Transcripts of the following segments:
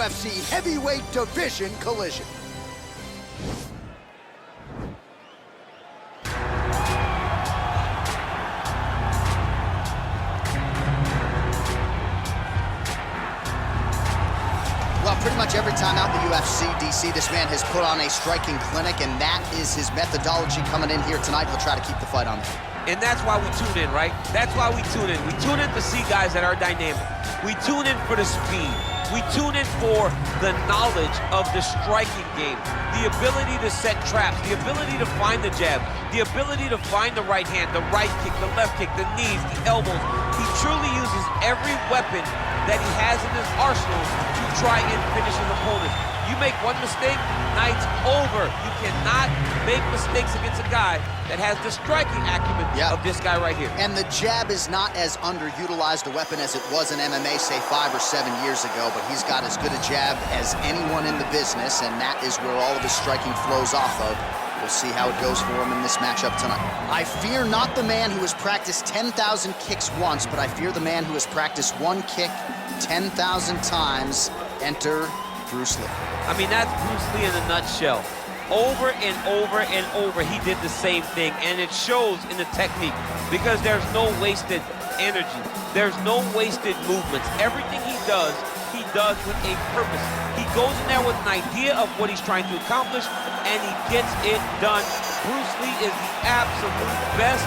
UFC heavyweight division collision. Well, pretty much every time out in the UFC, DC, this man has put on a striking clinic, and that is his methodology coming in here tonight. He'll try to keep the fight on. And that's why we tune in, right? That's why we tune in. We tune in to see guys that are dynamic. We tune in for the speed. We tune in for the knowledge of the striking game, the ability to set traps, the ability to find the jab, the ability to find the right hand, the right kick, the left kick, the knees, the elbows. He truly uses every weapon that he has in his arsenal to try and finish his opponent. You make one mistake, night's over. You cannot make mistakes against a guy that has the striking acumen of this guy right here. And the jab is not as underutilized a weapon as it was in MMA, say 5 or 7 years ago, but he's got as good a jab as anyone in the business, and that is where all of his striking flows off of. We'll see how it goes for him in this matchup tonight. I fear not the man who has practiced 10,000 kicks once, but I fear the man who has practiced one kick 10,000 times. Enter Bruce Lee. I mean, that's Bruce Lee in a nutshell. Over and over and over, he did the same thing, and it shows in the technique because there's no wasted energy. There's no wasted movements. Everything he does with a purpose. He goes in there with an idea of what he's trying to accomplish, and he gets it done. Bruce Lee is the absolute best.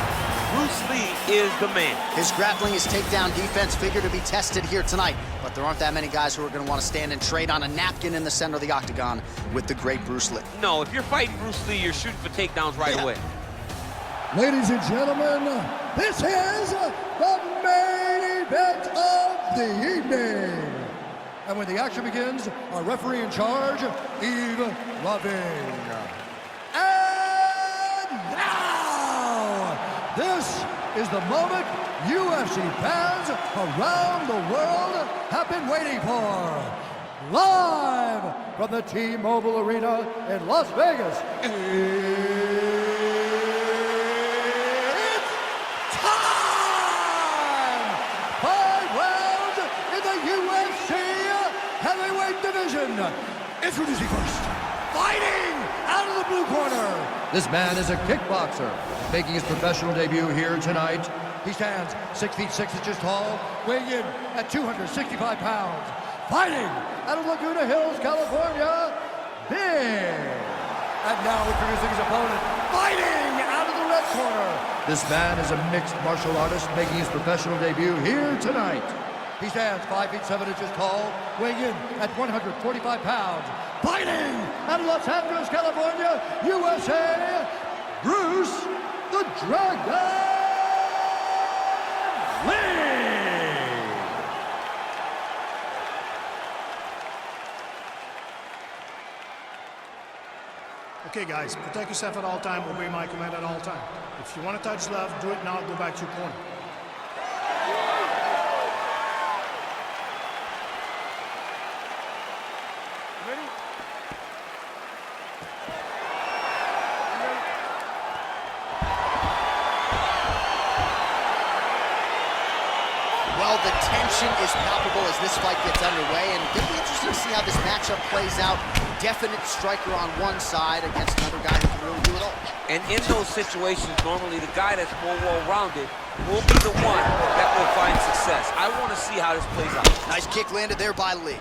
Bruce Lee is the man. His grappling, his takedown defense figure to be tested here tonight, but there aren't that many guys who are going to want to stand and trade on a napkin in the center of the octagon with the great Bruce Lee. No, if you're fighting Bruce Lee, you're shooting for takedowns right away. Ladies and gentlemen, this is the main event of the evening. And when the action begins, our referee in charge, Yves Lavigne. And now, this is the moment UFC fans around the world have been waiting for. Live from the T-Mobile Arena in Las Vegas, it's time! 5 rounds in the UFC heavyweight division. Introducing first, fighting out of the blue corner. This man is a kickboxer, making his professional debut here tonight. He stands 6 feet 6 inches tall, weighing in at 265 pounds. Fighting out of Laguna Hills, California, Big. And now introducing his opponent, fighting out of the red corner. This man is a mixed martial artist, making his professional debut here tonight. He stands 5 feet 7 inches tall, weighing in at 145 pounds. Fighting out of Los Angeles, California, USA, Bruce the Dragon Lee. Okay, guys, protect yourself at all time, obey my command at all time. If you want to touch left, do it now, go back to your corner. Ready? Well, the tension is palpable as this fight gets underway, and it'll be interesting to see how this matchup plays out. Definite striker on one side against another guy who can really do it all. And in those situations, normally the guy that's more well-rounded will be the one that will find success. I want to see how this plays out. Nice kick landed there by Lee.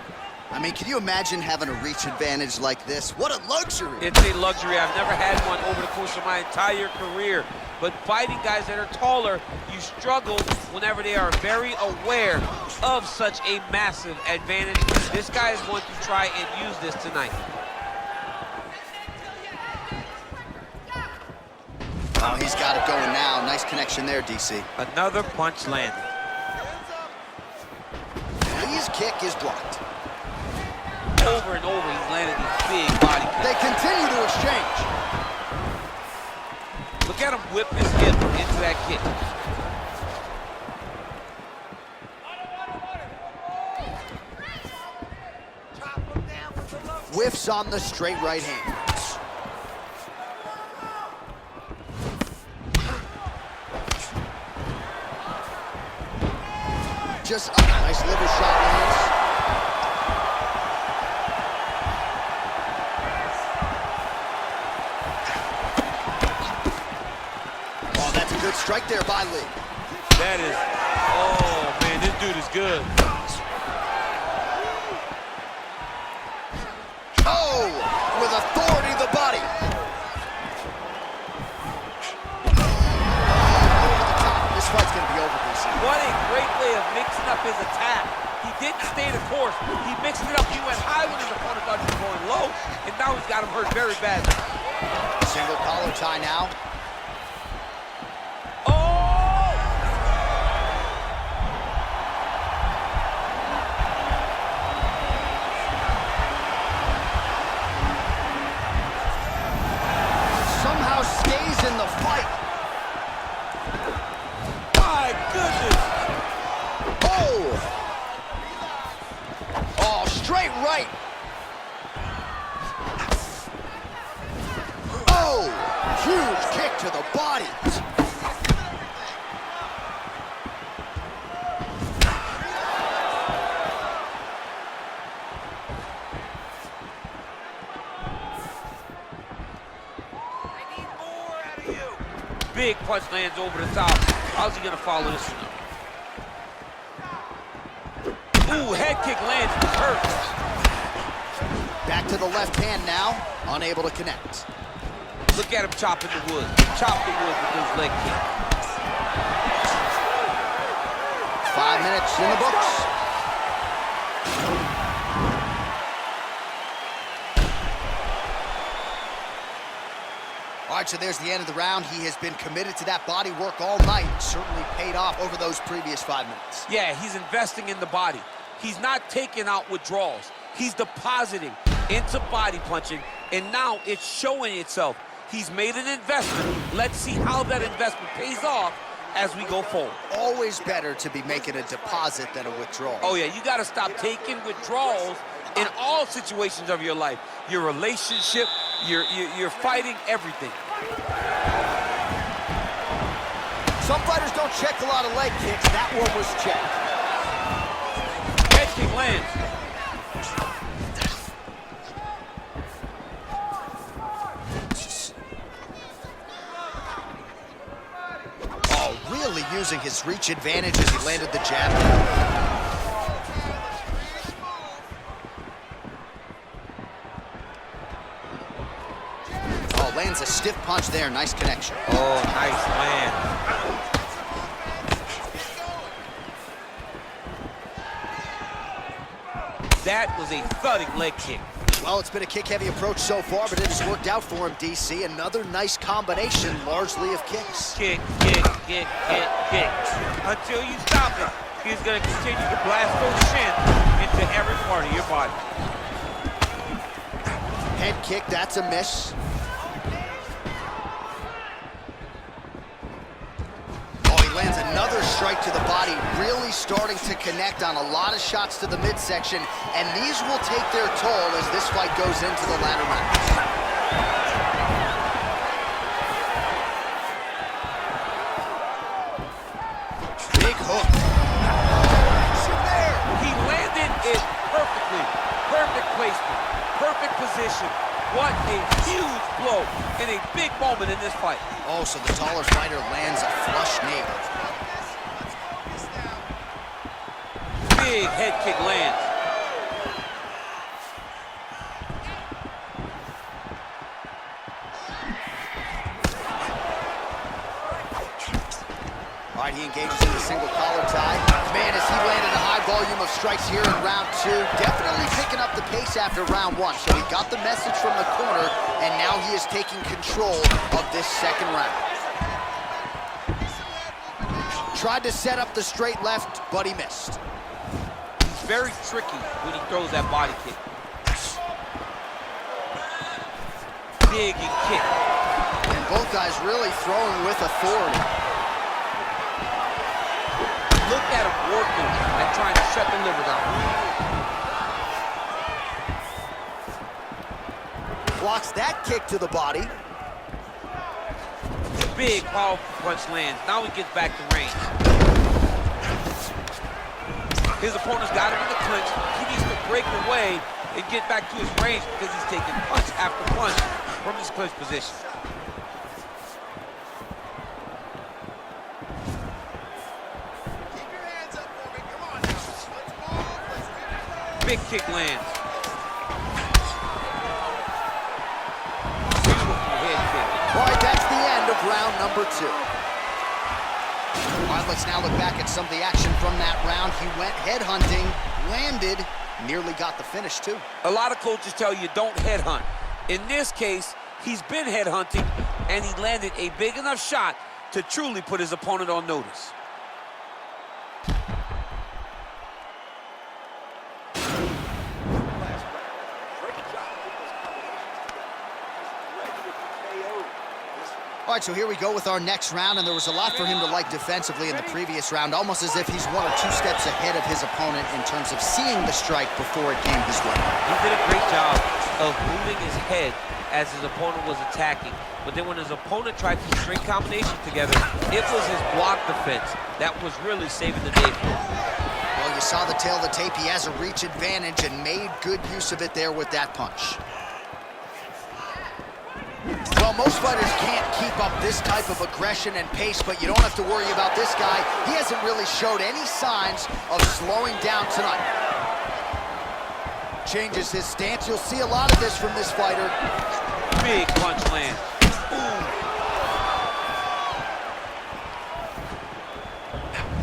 I mean, can you imagine having a reach advantage like this? What a luxury. It's a luxury. I've never had one over the course of my entire career. But fighting guys that are taller, you struggle whenever they are very aware of such a massive advantage. This guy is going to try and use this tonight. Oh, he's got it going now. Nice connection there, DC. Another punch landed. Lee's kick is blocked. Over and over, he's landed these big body kicks. They continue to exchange. Look at him whip his hip into that kick. Whiffs on the straight right hand. Just a nice liver shot lands. Good strike there by Lee. That is, oh man, this dude is good. Oh, with authority to the body. This fight's gonna be over, DC. What a great way of mixing up his attack. He didn't stay the course. He mixed it up. He went high when his opponent thought he was going low, and now he's got him hurt very badly. Single collar tie now. Oh! Somehow stays in the fight. My goodness! Oh, straight right. Oh, huge kick to the body. Big punch lands over the top. How's he gonna follow this one up? Ooh, head kick lands, hurt. Back to the left hand now, unable to connect. Look at him chopping the wood. Chop the wood with his leg kick. 5 minutes in the books. All right, so there's the end of the round. He has been committed to that body work all night. Certainly paid off over those previous 5 minutes. Yeah, he's investing in the body. He's not taking out withdrawals. He's depositing into body punching, and now it's showing itself. He's made an investment. Let's see how that investment pays off as we go forward. Always better to be making a deposit than a withdrawal. Oh, yeah, you got to stop taking withdrawals in all situations of your life. Your relationship, you're fighting everything. Some fighters don't check a lot of leg kicks. That one was checked. Head kick lands. Oh, really using his reach advantage as he landed the jab. Oh, lands a stiff punch there. Nice connection. Oh, nice land. That was a thudding leg kick. Well, it's been a kick-heavy approach so far, but it has worked out for him, DC. Another nice combination, largely of kicks. Kick, kick, kick, kick, kick. Until you stop it, he's going to continue to blast those shins into every part of your body. Head kick, that's a miss. Oh, he lands another strike to the body, really starting to connect on a lot of shots to the midsection, and these will take their toll as this fight goes into the latter rounds. Big hook. He landed it perfectly. Perfect placement, perfect position. What a huge blow in a big moment in this fight. Oh, so the taller fighter lands a flush knee. Big head kick lands. All right, he engages in the single collar tie. Man, as he landed a high volume of strikes here in round 2, definitely picking up the pace after round 1. So he got the message from the corner, and now he is taking control of this second round. Tried to set up the straight left, but he missed. He's very tricky when he throws that body kick. Big and kick. And both guys really throwing with authority. Look at him working and trying to shut the liver down. Blocks that kick to the body. Big, powerful punch lands. Now he gets back to range. His opponent's got him in the clinch. He needs to break away and get back to his range because he's taking punch after punch from his clinch position. Big kick lands. Beautiful head kick. All right, that's the end of round number 2. All right, let's now look back at some of the action from that round. He went headhunting, landed, nearly got the finish too. A lot of coaches tell you don't headhunt. In this case, he's been headhunting, and he landed a big enough shot to truly put his opponent on notice. All right, so here we go with our next round, and there was a lot for him to like defensively in the previous round, almost as if he's 1 or 2 steps ahead of his opponent in terms of seeing the strike before it came his way. He did a great job of moving his head as his opponent was attacking, but then when his opponent tried to string combinations together, it was his block defense that was really saving the day for him. Well, you saw the tail of the tape. He has a reach advantage and made good use of it there with that punch. Well, most fighters can't keep up this type of aggression and pace, but you don't have to worry about this guy. He hasn't really showed any signs of slowing down tonight. Changes his stance. You'll see a lot of this from this fighter. Big punch land.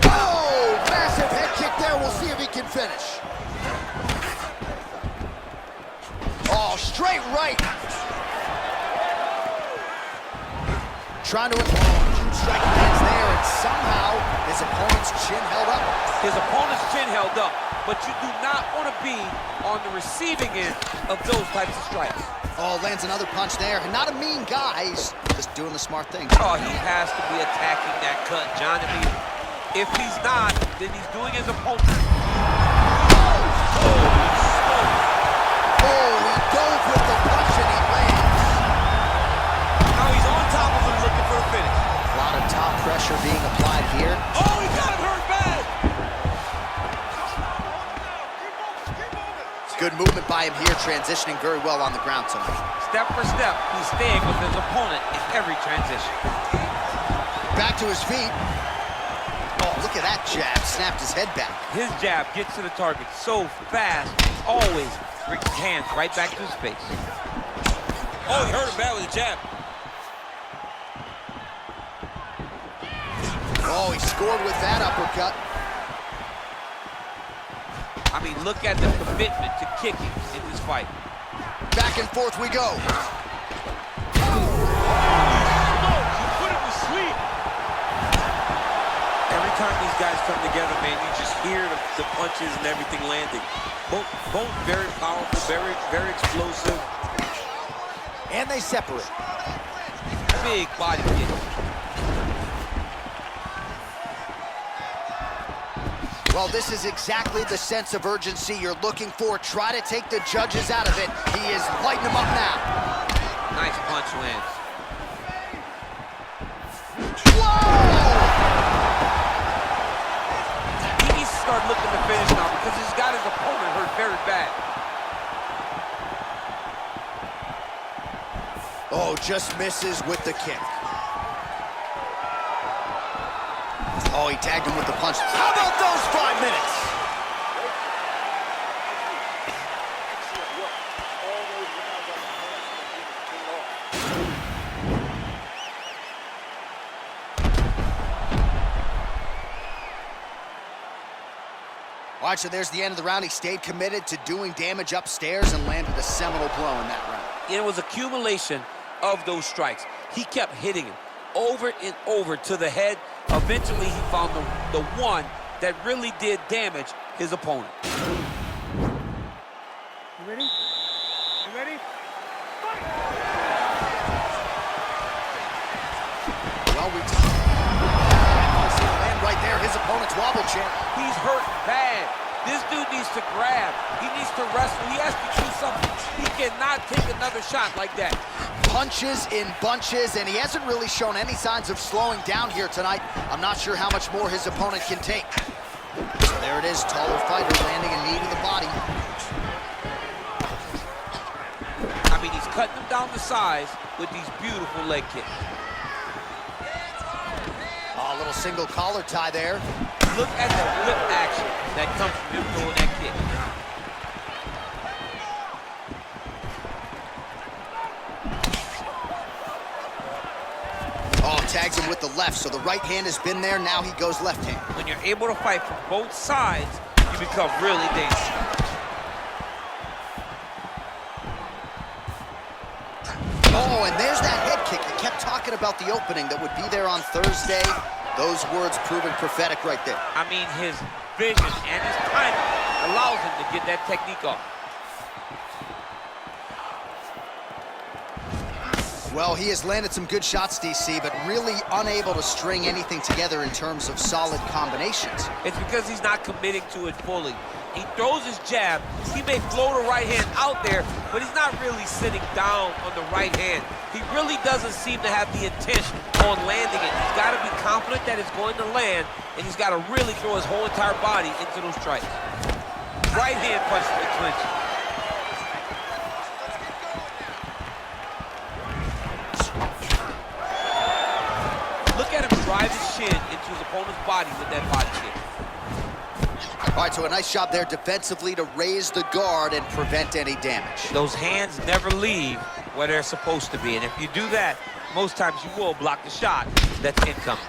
Oh, massive head kick there. We'll see if he can finish. Oh, straight right. Trying to huge strike lands there, and somehow his opponent's chin held up. His opponent's chin held up, but you do not want to be on the receiving end of those types of strikes. Oh, lands another punch there. And not a mean guy, he's just doing the smart thing. Oh, he has to be attacking that cut, John. I mean, if he's not, then he's doing his opponent. Oh, he dove with the punch and he lands. Now he's on top of him looking for a finish. A lot of top pressure being applied here. Oh, he got him hurt bad. Good movement by him here, transitioning very well on the ground tonight. Step for step, he's staying with his opponent in every transition. Back to his feet. Oh, look at that jab, snapped his head back. His jab gets to the target so fast, always brings his hands right back to his face. Oh, he hurt him bad with the jab. Oh, he scored with that uppercut. I mean, look at the commitment to kicking in this fight. Back and forth we go. Every time these guys come together, man, you just hear the punches and everything landing. Both very powerful, very explosive. And they separate. Big body kick. Well, this is exactly the sense of urgency you're looking for. Try to take the judges out of it. He is lighting them up now. Nice punch lands. Whoa! He needs to start looking to finish now because he's got his opponent hurt very bad. Oh, just misses with the kick. Oh, he tagged him with the punch. How about those 5 minutes? All right, so there's the end of the round. He stayed committed to doing damage upstairs and landed a seminal blow in that round. It was accumulation of those strikes. He kept hitting him over and over to the head. Eventually, he found the one that really did damage his opponent. You ready? You ready? Well, we land right there. His opponent's wobble chair. He's hurt bad. This dude needs to grab. He needs to wrestle. He has to do something. He cannot take another shot like that. Punches in bunches, and he hasn't really shown any signs of slowing down here tonight. I'm not sure how much more his opponent can take. So there it is, taller fighter landing a knee to the body. I mean, he's cutting him down the size with these beautiful leg kicks. Oh, a little single collar tie there. Look at the whip action that comes from him throwing that kick. with the left, so the right hand has been there, now he goes left hand. When you're able to fight from both sides, you become really dangerous. Oh, and there's that head kick. He kept talking about the opening that would be there on Thursday. Those words proving prophetic right there. I mean, his vision and his timing allows him to get that technique off. Well, he has landed some good shots, DC, but really unable to string anything together in terms of solid combinations. It's because he's not committing to it fully. He throws his jab, he may float a right hand out there, but he's not really sitting down on the right hand. He really doesn't seem to have the intention on landing it. He's got to be confident that it's going to land, and he's got to really throw his whole entire body into those strikes. Right hand punch to the clinch. Look at him drive his shin into his opponent's body with that body kick. All right, so a nice job there defensively to raise the guard and prevent any damage. Those hands never leave where they're supposed to be, and if you do that, most times you will block the shot that's incoming.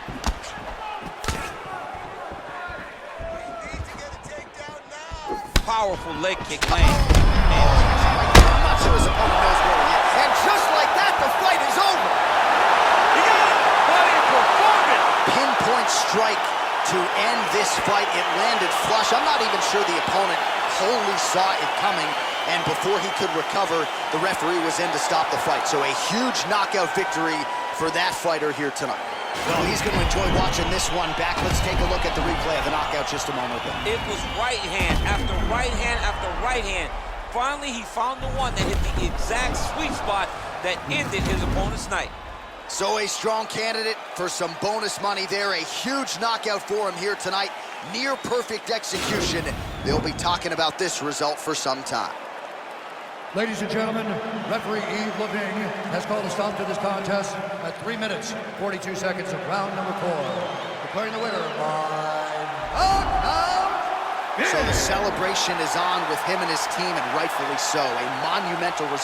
Powerful leg kick land. I'm not sure his opponent knows where he is. And just like that, the fight is over. He got it! What a performance! Pinpoint strike to end this fight. It landed flush. I'm not even sure the opponent wholly saw it coming, and before he could recover, the referee was in to stop the fight. So a huge knockout victory for that fighter here tonight. Well, he's going to enjoy watching this one back. Let's take a look at the replay of the knockout just a moment ago. It was right hand after right hand after right hand. Finally, he found the one that hit the exact sweet spot that ended his opponent's night. So a strong candidate for some bonus money there. A huge knockout for him here tonight. Near perfect execution. They'll be talking about this result for some time. Ladies and gentlemen, referee Yves Leving has called a stop to this contest at 3 minutes, 42 seconds of round number 4. Declaring the winner by knockout. So the celebration is on with him and his team, and rightfully so. A monumental result.